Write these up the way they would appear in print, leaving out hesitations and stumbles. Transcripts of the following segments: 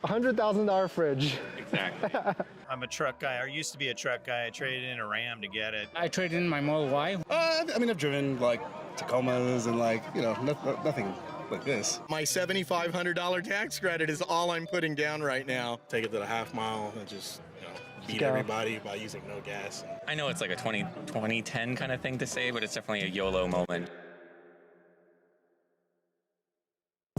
$100,000 fridge. Exactly. I'm a truck guy, or used to be a truck guy. I traded in a Ram to get it. I traded in my Model Y. I mean, I've driven like Tacomas and like, you know, nothing like this. My $7,500 tax credit is all I'm putting down right now. Take it to the half mile and just, you know, beat everybody by using no gas. I know it's like a 2010 kind of thing to say, but it's definitely a YOLO moment.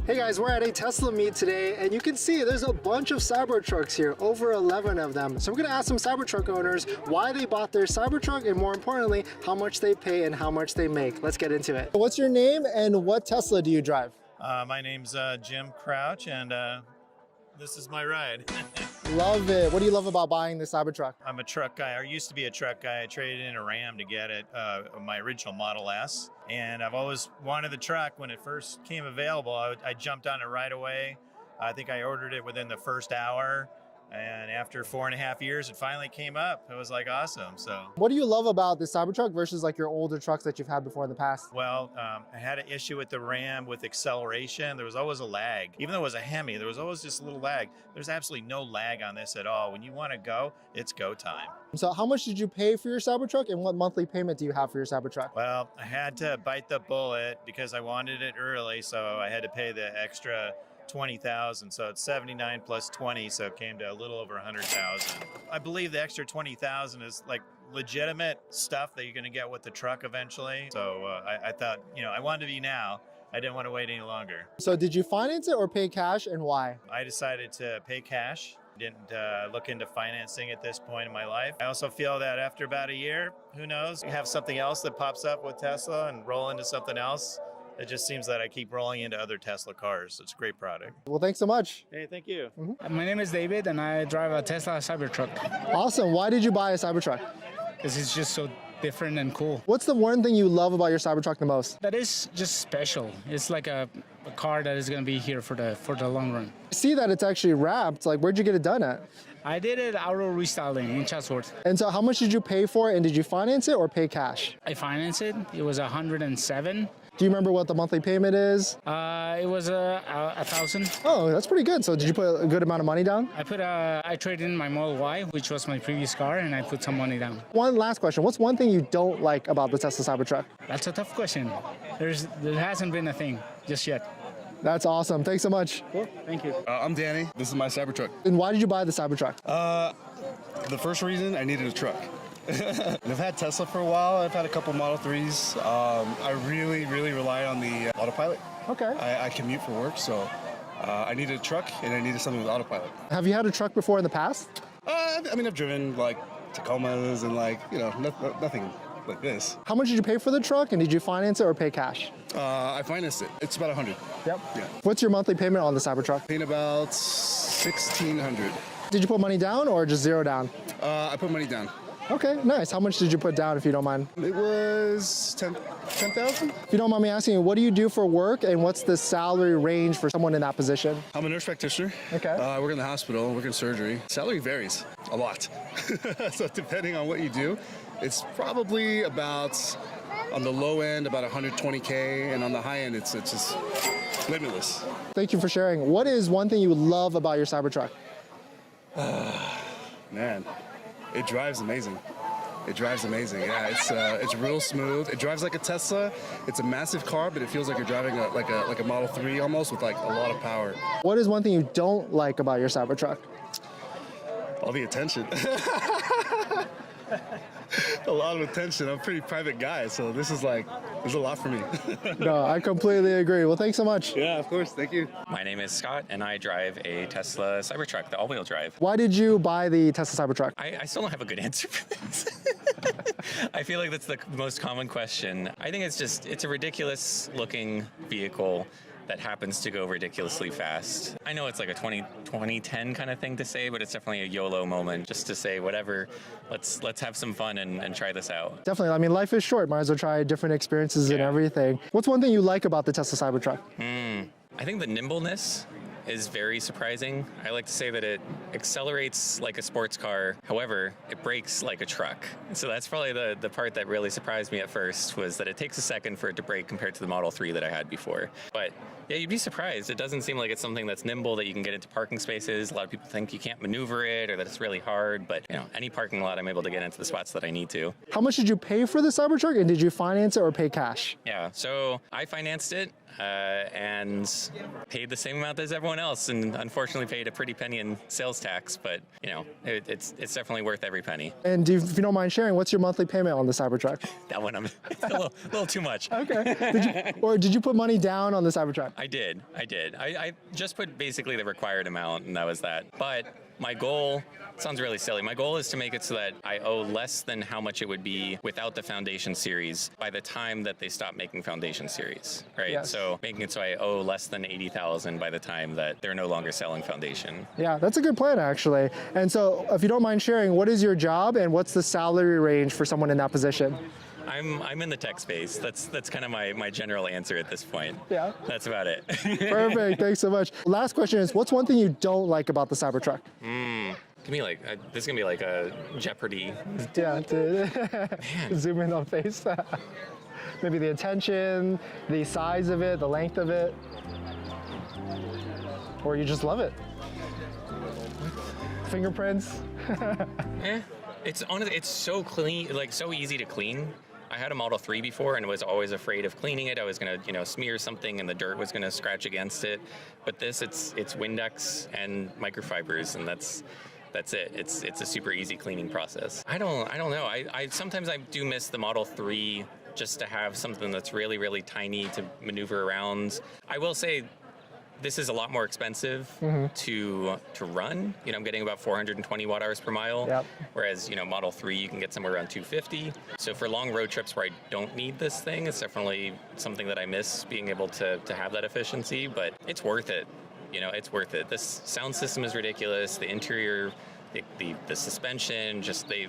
Hey guys, we're at a Tesla meet today, and you can see there's a bunch of Cybertrucks here, over 11 of them. So we're gonna ask some Cybertruck owners why they bought their Cybertruck, and more importantly, how much they pay and how much they make. Let's get into it. What's your name and what Tesla do you drive? My name's Jim Crouch, and this is my ride. Love it. What do you love about buying the Cybertruck? I'm a truck guy, or used to be a truck guy. I traded in a Ram to get it, my original Model S. And I've always wanted the truck. When it first came available, I jumped on it right away. I think I ordered it within the first hour. And after 4.5 years, it finally came up. It was like awesome. So, what do you love about the Cybertruck versus like your older trucks that you've had before in the past? Well, I had an issue with the Ram with acceleration. There was always a lag. Even though it was a Hemi, there was always just a little lag. There's absolutely no lag on this at all. When you want to go, it's go time. So how much did you pay for your Cybertruck, and what monthly payment do you have for your Cybertruck? Well, I had to bite the bullet because I wanted it early, so I had to pay the extra $20,000, so it's 79 plus 20, so it came to a little over 100,000. I believe the extra 20,000 is like legitimate stuff that you're going to get with the truck eventually. So I thought, you know, I wanted to be now. I didn't want to wait any longer. So did you finance it or pay cash, and why? I decided to pay cash. Didn't look into financing at this point in my life. I also feel that after about a year, who knows, you have something else that pops up with Tesla and roll into something else. It just seems that I keep rolling into other Tesla cars. It's a great product. Well, thanks so much. Hey, thank you. My name is David, and I drive a Tesla Cybertruck. Awesome. Why did you buy a Cybertruck? Because it's just so different and cool. What's the one thing you love about your Cybertruck the most? That is just special. It's like a car that is going to be here for the long run. I see that it's actually wrapped. Like, where'd you get it done at? I did it auto restyling in Chatsworth. And so how much did you pay for it, and did you finance it or pay cash? I financed it. It was $107. Do you remember what the monthly payment is? It was $1,000. Oh, that's pretty good. So did you put a good amount of money down? I traded in my Model Y, which was my previous car, and I put some money down. One last question. What's one thing you don't like about the Tesla Cybertruck? That's a tough question. There hasn't been a thing just yet. That's awesome. Thanks so much. Cool. Thank you. I'm Danny. This is my Cybertruck. And why did you buy the Cybertruck? The first reason, I needed a truck. And I've had Tesla for a while. I've had a couple Model 3s. I really rely on the autopilot. Okay. I commute for work, so I needed a truck and I needed something with autopilot. Have you had a truck before in the past? I mean, I've driven like Tacomas and like, you know, nothing like this. How much did you pay for the truck, and did you finance it or pay cash? I financed it. It's about 100. Yep. Yeah. What's your monthly payment on the Cybertruck? Paying about $1,600. Did you put money down or just zero down? I put money down. Okay, nice. How much did you put down, if you don't mind? It was 10,000. If you don't mind me asking, what do you do for work, and what's the salary range for someone in that position? I'm a nurse practitioner. Okay. I work in the hospital, work in surgery. Salary varies a lot. So depending on what you do, it's probably about, on the low end, about 120K, and on the high end, it's just limitless. Thank you for sharing. What is one thing you love about your Cybertruck? Man, it drives amazing. It drives amazing. Yeah, it's real smooth. It drives like a Tesla. It's a massive car, but it feels like you're driving like a Model 3 almost, with like a lot of power. What is one thing you don't like about your Cybertruck? All the attention. A lot of attention. I'm a pretty private guy, so this is like, there's a lot for me. No, I completely agree. Well, thanks so much. Yeah, of course. Thank you. My name is Scott, and I drive a Tesla Cybertruck, the all-wheel drive. Why did you buy the Tesla Cybertruck? I still don't have a good answer for this. I feel like that's the most common question. I think it's a ridiculous looking vehicle that happens to go ridiculously fast. I know it's like a 2010 kind of thing to say, but it's definitely a YOLO moment, just to say whatever, let's have some fun and try this out. Definitely. I mean, life is short. Might as well try different experiences and everything. What's one thing you like about the Tesla Cybertruck? I think the nimbleness is very surprising. I like to say that it accelerates like a sports car. However, it brakes like a truck. So that's probably the part that really surprised me at first, was that it takes a second for it to brake compared to the Model 3 that I had before. But yeah, you'd be surprised. It doesn't seem like it's something that's nimble, that you can get into parking spaces. A lot of people think you can't maneuver it or that it's really hard, but any parking lot I'm able to get into the spots that I need to. How much did you pay for the Cybertruck, and did you finance it or pay cash? Yeah, so I financed it and paid the same amount as everyone else, and unfortunately paid a pretty penny in sales tax, but it's definitely worth every penny. And if you don't mind sharing, what's your monthly payment on the Cybertruck? That one, it's a little too much. Okay. Did you put money down on the Cybertruck? I did. I just put basically the required amount, and that was that. But my goal, sounds really silly, my goal is to make it so that I owe less than how much it would be without the Foundation Series by the time that they stop making Foundation Series, right? Yes. So making it so I owe less than $80,000 by the time that they're no longer selling Foundation. Yeah, that's a good plan, actually. And so if you don't mind sharing, what is your job and what's the salary range for someone in that position? I'm in the tech space. That's kind of my general answer at this point. Yeah. That's about it. Perfect. Thanks so much. Last question is, what's one thing you don't like about the Cybertruck? Give me like this is gonna be like a Jeopardy. Yeah. Zoom in on face. Maybe the attention, the size of it, the length of it, or you just love it. Fingerprints. It's so clean, like so easy to clean. I had a Model 3 before and was always afraid of cleaning it. I was gonna, smear something and the dirt was gonna scratch against it. But this, it's Windex and microfibers, and that's it. It's a super easy cleaning process. I don't know. I sometimes I do miss the Model 3 just to have something that's really, really tiny to maneuver around. I will say, this is a lot more expensive to run. I'm getting about 420 watt hours per mile, Yep. whereas Model 3 you can get somewhere around 250. So for long road trips where I don't need this thing, it's definitely something that I miss, being able to have that efficiency. But it's worth it. It's worth it. This sound system is ridiculous. The interior, the suspension, just they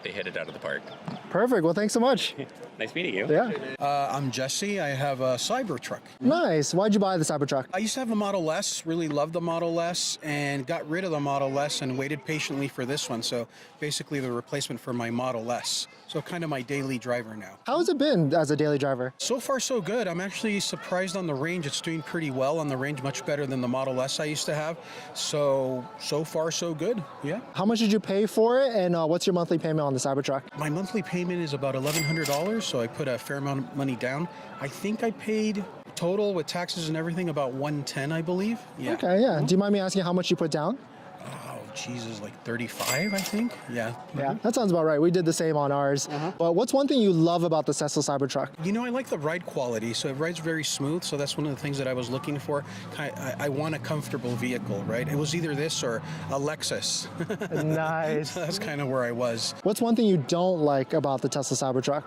hit it out of the park. Perfect. Well, thanks so much. Nice meeting you. Yeah. I'm Jesse. I have a Cybertruck. Nice. Why'd you buy the Cybertruck? I used to have a Model S, really loved the Model S, and got rid of the Model S and waited patiently for this one. So basically the replacement for my Model S. So kind of my daily driver now. How has it been as a daily driver? So far, so good. I'm actually surprised on the range. It's doing pretty well on the range, much better than the Model S I used to have. So far, so good. Yeah. How much did you pay for it, and what's your monthly payment on the Cybertruck? My monthly payment is about $1,100, so I put a fair amount of money down. I think I paid total with taxes and everything about $110, I believe. Yeah. Okay, yeah. Do you mind me asking how much you put down? Oh, Jesus, like 35, I think. Yeah. Yeah, that sounds about right. We did the same on ours. But what's one thing you love about the Tesla Cybertruck? I like the ride quality. So it rides very smooth. So that's one of the things that I was looking for. I want a comfortable vehicle, right? It was either this or a Lexus. Nice. That's kind of where I was. What's one thing you don't like about the Tesla Cybertruck?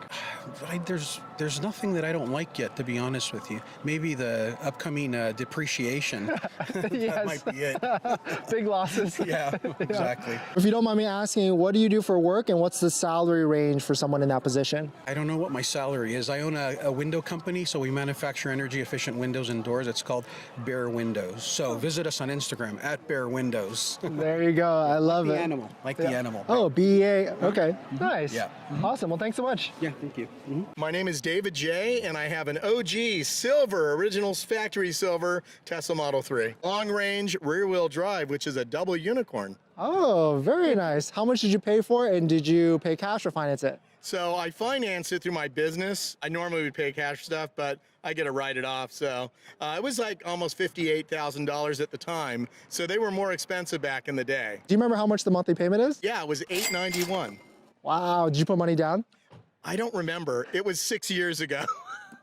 There's nothing that I don't like yet, to be honest with you. Maybe the upcoming depreciation. That might be it. Big losses. Yeah, exactly. If you don't mind me asking, what do you do for work, and what's the salary range for someone in that position? I don't know what my salary is. I own a window company, so we manufacture energy efficient windows and doors. It's called Bear Windows. So visit us on Instagram at Bear Windows. There you go. I love it. Animal, like the animal. Oh, BA. Okay. Nice. Yeah. Awesome. Well, thanks so much. Yeah, thank you. My name is David J, and I have an OG silver, original factory silver Tesla Model 3. Long range, rear wheel drive, which is a double unicorn. Oh, very nice. How much did you pay for it, and did you pay cash or finance it? So I finance it through my business. I normally would pay cash for stuff, but I get to write it off. So it was like almost $58,000 at the time. So they were more expensive back in the day. Do you remember how much the monthly payment is? Yeah, it was $891. Wow. Did you put money down? I don't remember. It was 6 years ago.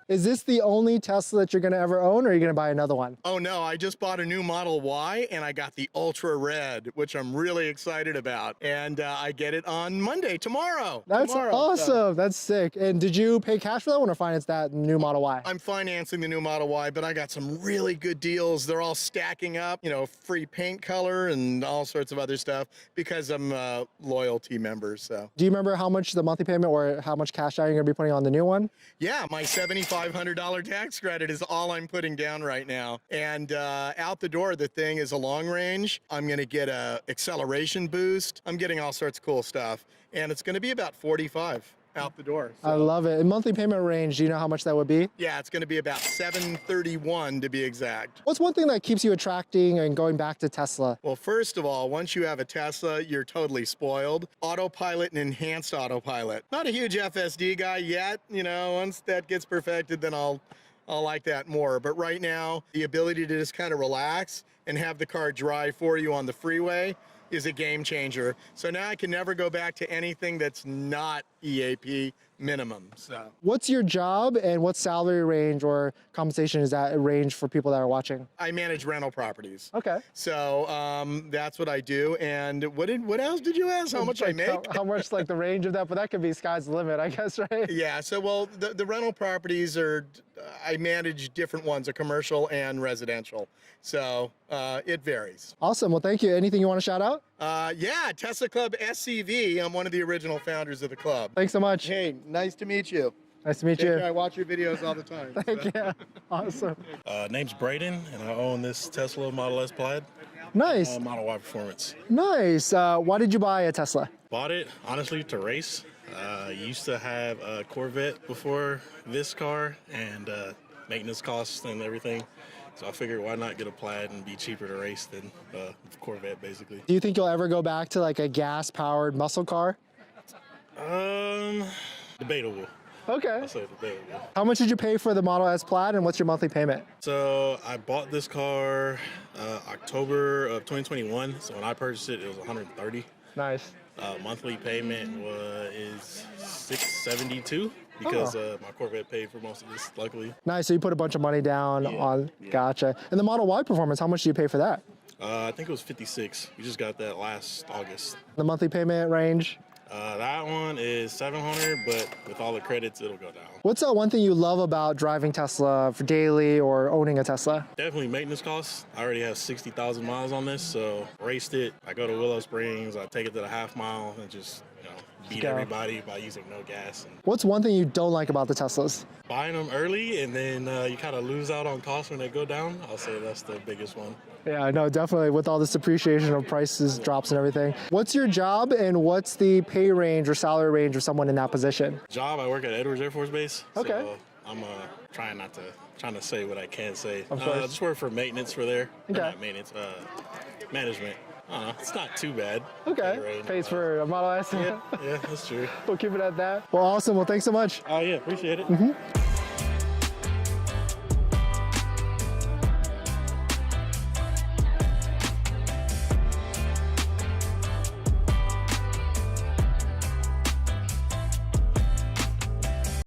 Is this the only Tesla that you're going to ever own, or are you going to buy another one? Oh no, I just bought a new Model Y and I got the Ultra Red, which I'm really excited about. And I get it on Monday, tomorrow. That's awesome. That's sick. And did you pay cash for that one or finance that new Model Y? I'm financing the new Model Y, but I got some really good deals. They're all stacking up, free paint color and all sorts of other stuff because I'm a loyalty member. So. Do you remember how much the monthly payment or how much cash out you're going to be putting on the new one? Yeah, my $75 $500 tax credit is all I'm putting down right now. And out the door, the thing is a long range. I'm going to get a acceleration boost. I'm getting all sorts of cool stuff. And it's going to be about 45 out the door. I love it. In monthly payment range, do you know how much that would be? Yeah, it's going to be about $731 to be exact. What's one thing that keeps you attracting and going back to Tesla? Well, first of all, once you have a Tesla, you're totally spoiled. Autopilot and enhanced autopilot. Not a huge FSD guy yet. You know, once that gets perfected, then I'll like that more. But right now, the ability to just kind of relax and have the car drive for you on the freeway is a game changer. So now I can never go back to anything that's not EAP minimum. So What's your job and what salary range or compensation is that range for people that are watching? I manage rental properties. Okay. So that's what I do. And what else did you ask? How much I make? How much, like the range of that, but that could be sky's the limit, I guess, right? Yeah, so well, the rental properties are, I manage different ones, a commercial and residential. So it varies. Awesome. Well, thank you. Anything you want to shout out? Yeah, Tesla Club SCV. I'm one of the original founders of the club. Thanks so much. Hey, nice to meet you. Nice to meet Take you. care. I watch your videos all the time. Thank you. Awesome. Name's Braden, and I own this Tesla Model S Plaid. Nice. Model Y Performance. Nice. Why did you buy a Tesla? Bought it, honestly, to race. Used to have a Corvette before this car, and maintenance costs and everything. So I figured why not get a Plaid and be cheaper to race than Corvette, basically. Do you think you'll ever go back to like a gas-powered muscle car? Debatable. Okay. I'll say debatable. How much did you pay for the Model S Plaid and what's your monthly payment? So I bought this car October of 2021. So when I purchased it, it was $130. Nice. Monthly payment is $672 because my Corvette paid for most of this, luckily. Nice. So you put a bunch of money down on. Gotcha. And the Model Y Performance, how much do you pay for that? I think it was $56. We just got that last August. The monthly payment range? That one is $700, but with all the credits, it'll go down. What's one thing you love about driving Tesla for daily or owning a Tesla? Definitely maintenance costs. I already have 60,000 miles on this, so raced it. I go to Willow Springs, I take it to the half mile and just, beat everybody by using no gas. And What's one thing you don't like about the Teslas? buying them early, and then you kind of lose out on costs when they go down. I'll say that's the biggest one. Yeah, I know, definitely with all this appreciation of prices, drops and everything. What's your job and what's the pay range or salary range of someone in that position? Job, I work at Edwards Air Force Base. Okay. So I'm trying to say what I can say. Of course. Just work for maintenance for there. Okay. Not maintenance, management. It's not too bad. Okay, Range, pays for a Model S. Yeah, that's true. We'll keep it at that. Well, awesome. Well, thanks so much. Oh, yeah, appreciate it.